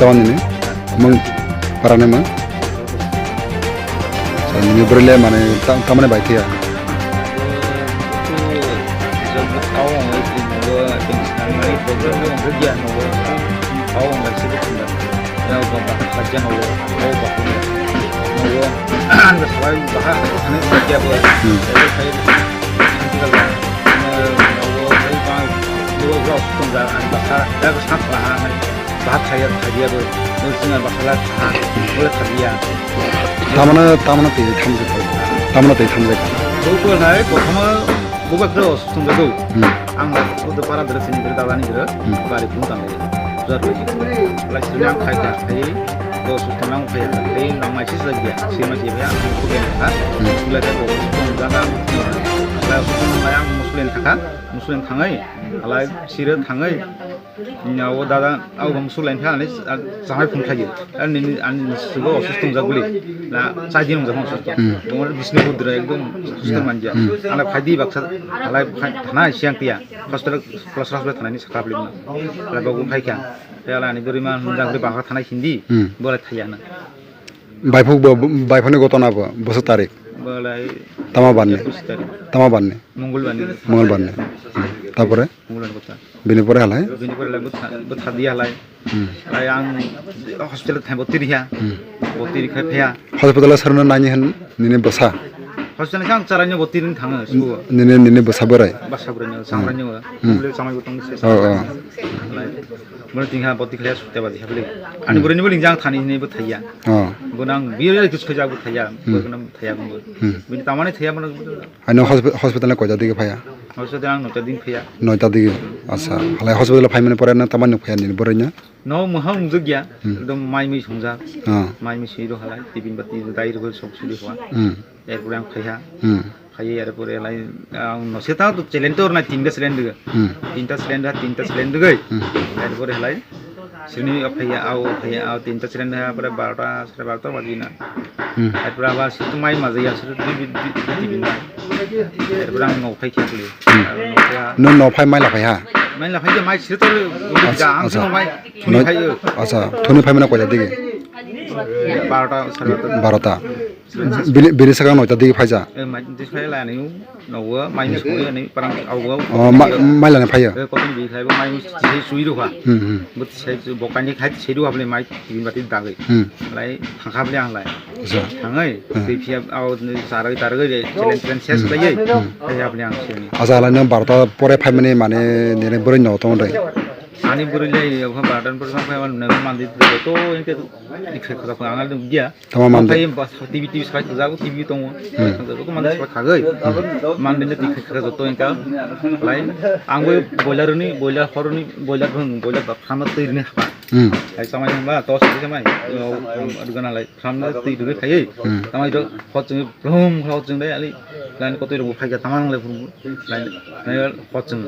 tawan ini mung parane mung ini berle mane tamane baik ya tamana te thamje buka terus tunggu tu, angkat untuk para dress ini bertahan ini terus, balik pun tangga ya, jadi lagi sedang kaya, kalau sistem yang kaya, tapi nama sih saja, sih masih ya, mungkin ha, belajar kalau sistem jangan, kalau sistem yang muslim tangai, kalau sirat tangai, nyawa dada, aku muslim tangai, sangat pun kaya, ini semua sistem jaguli, nah saya jangan jangan sistem, kemudian bisnis budra itu sistem manja, anak kadi baksa alai thana siang tia hospital thana ni sakap limna la bagu phaikan yala ni doriman jangri bakha thana hindi bole thayana বাইফনে ঘটনা বছর তারিখ bolai তামা বাননে মঙ্গল বাননে তারপরে munggulan kota বিনি পরে হালাই bini pore la but hadia lai lai ang hospital thai botir hiya botir khai phaya হাসপাতালে সারনা নানি হন নিনে বসা hospital sang caranya botirin thanga su নিনে বসা বরাই basabranya sangranya boleh samai gotong se lai mun tingha botir khai sute badi habli ani burini boling jang thani ni bu thaya gunang biar kis khaja bu thaya gunam thaya bu bini tamane thaya mana আইনো হাসপাতালে কয়টা দিকে ফায়া hospital ang nota din phaya 9টা দিকে আচ্ছা হালাই হাসপাতালে phi মানে পরে না তামানে ফায়া নিনে বরাইনা no mohang jugya dom mai mi songja mai mi siro halai tibin bati dai ro sok suri hwa erpore ang khaya khai erpore lai no seta to cylinder na tinta cylinder tinta cylinder gai erpore halai sini phaya au tinta cylinder pore 12টা bajina erpore aba situ mai majaya situ tibin erpore ang no khai khali নো নো ফাই মাইলা ফায়া mai la phaya mai situ ja ang sino mai thuni khai আচ্ছা থনি phi মানে কয়টা দিকে 12টা বিনি সাকা 9টা দিকে ফাইজা mai dis phaya la ni no mai mi soi ni parang au মাইলানে ফায়া kotin bi khai mai mi sei sui ro ha but sei bokani khai sei ro hable mai tin bati dagai lai thangkhable ang lai আচ্ছা thangai tei phia au sarai targai challenge ses lai ai hable ang sini আচ্ছা হালাই no 12টা পরে phi মানে নিনে বরাই ন তো রে ani buri lai au badan per sampai man na mandi to inke dikhai khada angal dum dia tama mandi tv sai jago tv tong ko mandi sai khagai mandi ne dikhai khada to inka lai angwe boiler horni boiler khama tirne ha ai samai ba to sai samai adugana lai samna tirne khai samai do khochung brum khochung dai ali lan ko tir bu phaiga tamang lai brum lai khochung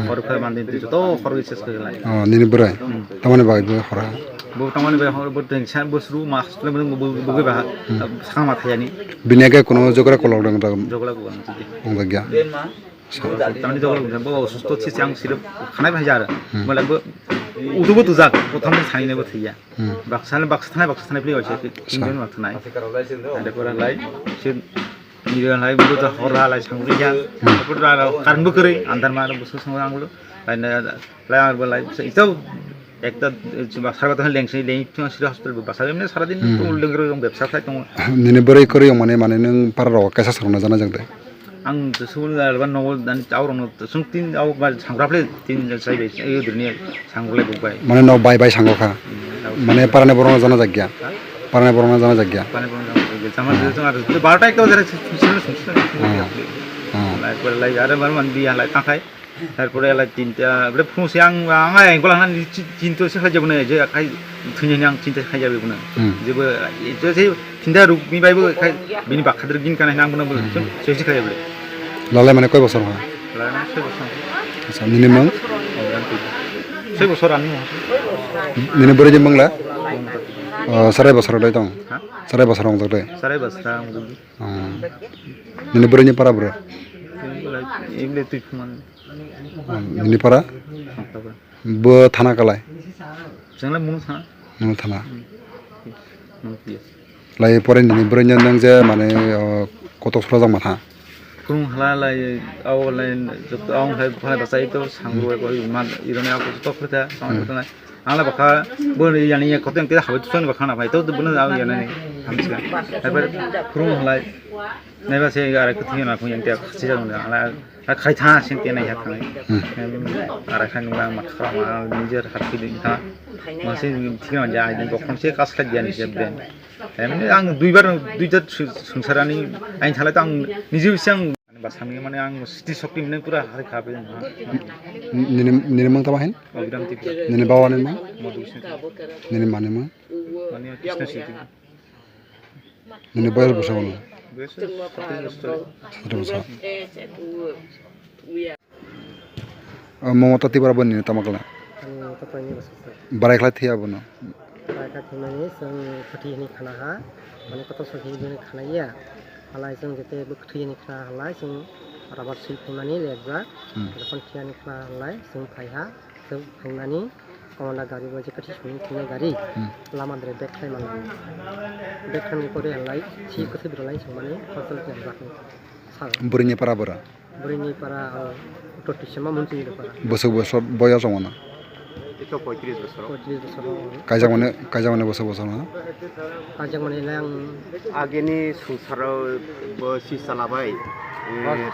khor khai mandi to khor ses khai নিনে বরাই তামানে by হরা bu tamane ba hor bu teng san bu sru ma le bu ba sama thayani বিনাকে কোনো জগরা কলক দং jogla ko an ti অংদা গিয়া tamani jogla bo susto chi chang sirap khanai bhai jar mala bu udu bu tujak prothom thai ne bu thaya baksa thane pli hoche tinjon ma thanai ade pora lai sin niran lai bu ta hora lai sangri ja pura karan bu kare andar ma bu sang anglo lai na lai itu একটা সারা লেংসি লেংটি সিরা hospital বাসা এমনি সারা দিন তো উল্লেঙ্গর ব্যবসা থাই তো নিনে বরাই করে মানে নং পারা র কাইসা সারনা জানা জাগদে आं सुबुन गारबा न'आव दानि आवरनो जों तीन आव सांग्राफ्ले तीन साइबाय ए दुरनि सांग्राले बुबाय माने न बाय सांगखा माने पाराने बरना जाना जागिया पाराने बरना जाना जागिया पाने बरना जामा जों आरो 12टा एकटा जारे सुनसुन लाइक लाइक आरो मार मान बिया लाइक थाखाय তারপরে এলা তিনটা বলে ফুসে আং গলা হান চিন্তা সে খাইজাবনে যে খাই থুইনি আং চিন্তা খাইজাবেবনে जेबो जे তিনটা রুগনি বাইবো খাই বিনি বাখাদর গিন কানাই নাংবনে বলে সেসি খাইজাবে লালাই মানে কয় বছর হয় লালাই 6 বছর আচ্ছা নিনে মং 6 বছর আনি নিনে বরে যে মংলা সারাই বছর দই দং সারাই বছর দং দই সারাই বছর নিনে বরে নি পারা বরে এমলে তুই ফুমান নিনে পারা ব থানা কালাই जोंलाय मुं थाङा नों थाना पिएस लाय फरायनायनि ब्रेन्ड नों जे माने गथ'फ्रा जां माथा कुरुं हलाय आवलाय जब आव है भाई बसाई तो सांगो को मान इरने आव तो फरता सांग तो ना आला बका बोन यानी कतें के हाबे तुसन बका ना भाई तो बोन आव यानी हमसे एबार कुरुं हलाय नायबा से आरो कथि ना को यंते खासि जागोन आला खायथा सिनते नाय हा थांनाय आरो खानबा माखा मा निजेर हारखि दिनथा मासे थिगा जा आइदिन बखमसे कासला गियान जेबदे माने आं दुइबार संसारानि आइन थालाय आं निजे बेसां बासामि माने आं सिटि सकि मोननाय पुरा हारिखाबे निने मंग तबाहेन अबिराम टिक निने बावाने मा मधुसिन निने माने मा माने कृष्ण सिटि निने बायर बसावनो बेस ममता तिबार बनि तमाकला ततोनि बससे बारायख्ला थिया बनो बायका थिनानै जों फोथैनि खानाहा माने कत सहिनि खानाया हालाय जों जेते फोथैनि खाना हालाय जों राबार सिल फैनानै लेबजा जखन थियानि खाना हालाय जों फायहा जों फैनानै कमला गारि बजे कथि सुनि थिनाय गारि लामा द्रे बेक खायमान बेक खायनि करे हालाय सि कथि बिरलाय जों माने फसल के जाखै सा बुरिनि पारा बोरा बुरिनि पारा टटिसमा मोनथिनि पारा बोसो बोसो बया जङना itu 35 besar. 35 बोसोराव कायजामाने बोसो बोसो ना कायजामानेलाय आं आगेनि संसाराव बसि सालाबाय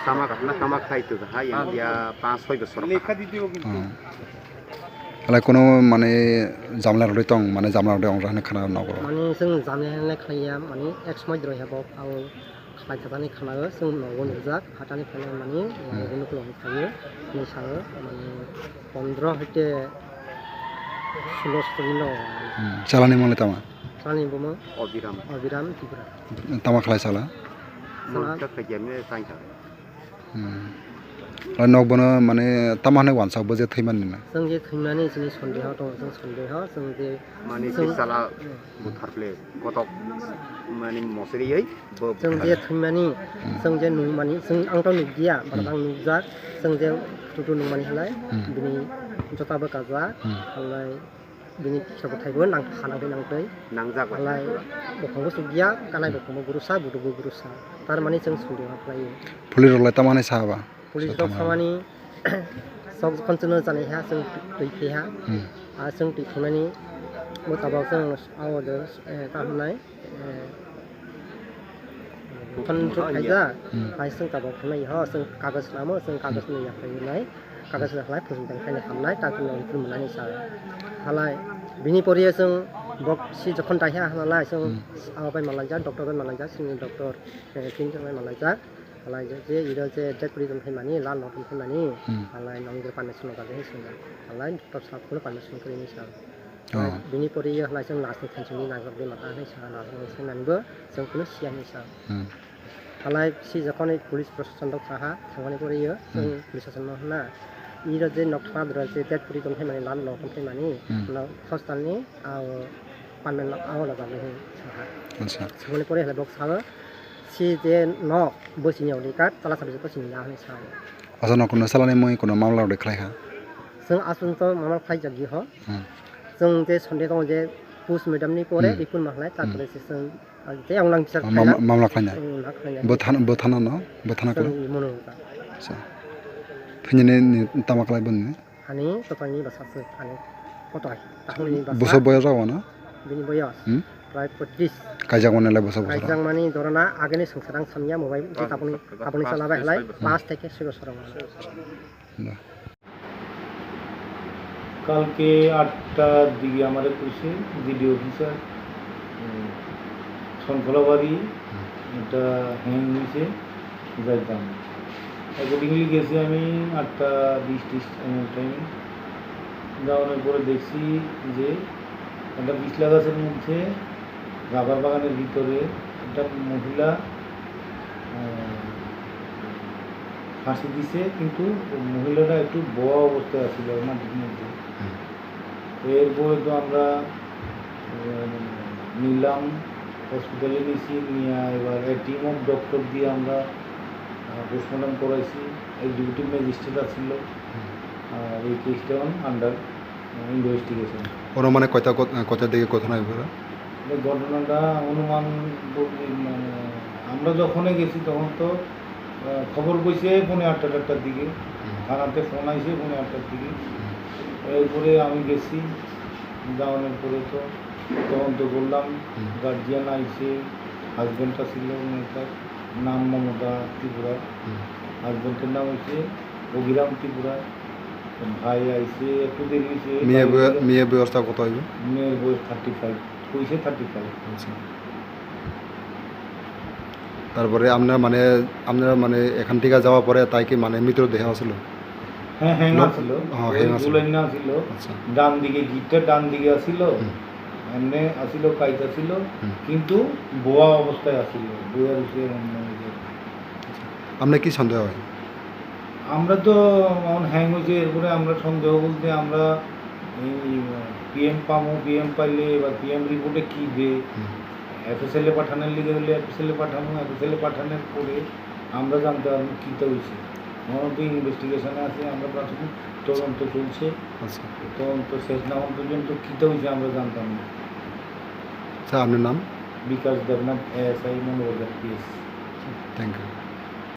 सामा घटना सामा खायतो हा इंडिया 5-6 बोसोर लाय कोनो माने जामला रदे तंग माने जामला रदे अंग रहने खाना नगर माने जों जामलायनाय खाया माने एक्स मय द्रय हाबाव आव खाय थानानै खानागो जों नगो नुजाक हाटानि खाना माने गुनु कुलम खायो नि सागो माने 15 हते 16 स्टोरिनो चालानि मले तमा सानि बमो अबिराम तिब्रा तमा खलाय साला मोनका खैयामे साइथा नक बनो माने तमाने वानसा बजे थैमान ना जों जे थैनानै जोंनि सन्देह दं जों सन्देह जों जे माने साला बुथारले गतक माने मसरियै जों जे थैनानै जों जे नु माने जों आंथ' नुगिया बार आं नुजाक जों जे टुटु नु माने हलाय बिनि जताबो काजा हलाय बिनि फिसाबो थाइबो नां खानाबो नांदै नांजाग हलाय बखंबो सुगिया कानाय बखंबो गुरुसा बुदुबो गुरुसा तार माने जों सन्देह खालायो पुलिस रलाय तमाने साबा पुलिस खामानि सब खनसनो जानायहा जों दैखेहा आरो जों दैखांनायनि मुताबाव जों आवदो ताहनाय फन्द्र फायजा फाय जों ताबाव थानाय ह जों कागज लामो जों कागज नै याफायनाय कागज लाखलाय फुजिदों खायनो खामनाय ताकुनो मोननानै सा हालाय बिनि परिया जों बक सि जखन दाहिया हालाय जों आवबाय मालायजा डक्टर बाय मालायजा जोंनि डक्टर फिन जों मालायजा हालाय जे इरो जे डेकुरि जों फैमानि लाल नटन फैमानि हालाय नंगे पारमिसन गाजे सोंगा हालाय डक्टर साहबखौ पारमिसन करिनि सा बिनि परिया हालाय जों लास्ट टेनसननि नागर बे माथा है सा नागर सोंनानैबो जों कुनो सियानि सा हालाय सि जखन पुलिस प्रशासन दं थाहा थांगानि परियो जों पुलिस प्रशासन होना इरो जे नक्था द्र जे डेकुरि जों फैमानि लाल नटन फैमानि हस्पिटालनि आव पानमेन आव लगाबे साहा अच्छा थांगानि परिया हालाय बक Saha si je no bosini olikat tala sabi ko sini na sa asana kono salane moi kono mamla de khlai ha जों आसन तो मामा फाइ जगि हो जों जे सन्डे दं जे पुस मैडम नि परे बिपुन महलाय ताकले से जों जे आंलां बिचार मामला खायना बोथाना न बोथाना को मनो अच्छा फैने तामाकलाय बन्ने हानि ततानि बासासो हानि फटो ताहनि बासा बोसो बया जाव ना बिनि बया प्राय 25 कायजागनेलाय बोसो बोसो कायजां मानि दरना आगेनि संसारां सामया मोबाइल तापनि तापनि चलाबाय हलाय 5 থেকে 6 বছর কালকে 8টার দিকে আমাদের পুলিশে জিডি অফিসার শঙ্খলাবাড়ি একটা হ্যাং হয়েছে যাইতাম অ্যাকর্ডিংলি গেছি আমি 8:20 টাইমে যাওয়ার পরে দেখছি যে একটা বিছলা গাছের মধ্যে রাবার বাগানের ভিতরে একটা মহিলা ফাঁসি দিছে কিন্তু মহিলাটা একটু বড় অবস্থায় আছিল মাটির মধ্যে এরপরে তো আমরা নিলাম হসপিটালে নিয়েছি নিয়ে এবার টিম অফ ডক্টর দিয়ে আমরা পোস্টমর্টম করাইছি এক্সিকিউটিভ ম্যাজিস্ট্রেট আসছিল আর এই কেসটা আন্ডার ইনভেস্টিগেশন। অনুমানে কয়টার দিকে ঘটনা এবার? এই ঘটনাটা অনুমান মানে আমরা যখনই গেছি তখন তো খবর কইছে 8:30-8টার দিকে, থানাতে ফোন আইছে 8:30টার দিকে। এরপরে আমি গেছি, যাওয়ানোর পরে তো তখন তো বললাম গার্জিয়ান আইছে, হাজব্যান্ডটা ছিল মেয়েটার নাম মমতা ত্রিপুরা, হাজব্যান্ডের নাম হচ্ছে অভিরাম ত্রিপুরা, ভাই আইছে একটু দেরি হয়েছে। মেয়ে ব্যবস্থা কত হইবে? মেয়ের বয়স 35, কইছে 35। আচ্ছা। তারপরে আপনারা মানে এখান থেকে যাওয়ার পরে তাই কি মানে মৃতদেহ আসলো? হ্যাঁ হ্যাঁ ছিল, হ্যাঁ, হ্যাং আছিল। গুলাইনা ছিল, আচ্ছা। ডান দিকে গিটটা ডান দিকে আসিল, এমনি আসিল কাইটা ছিল, কিন্তু বোয়া অবস্থায় আসিল, বইয়ার উঠে আপনার কি সন্দেহ হয়? আমরা তো হ্যাং হয়েছে। এরপরে আমরা সন্দেহ বলতে আমরা এই পিএম পামো, পিএম পাইলে এবার পিএম রিপোর্টে কী দে, এফএসএলে পাঠানোর লিগে হলে এফএসএলে পাঠানো, এফএসএলে পাঠানোর পরে আমরা জানতে পারবো কীটা হয়েছে। আমার তো ইনভেস্টিগেশনে আছে, আমরা প্রাথমিক তদন্ত চলছে, আচ্ছা। তদন্ত শেষ না হওয়া পর্যন্ত কীটা হয়েছে আমরা জানতাম না। স্যার আপনার নাম? Bikash Debnath, ASI, Mangalbar PS. Thank you.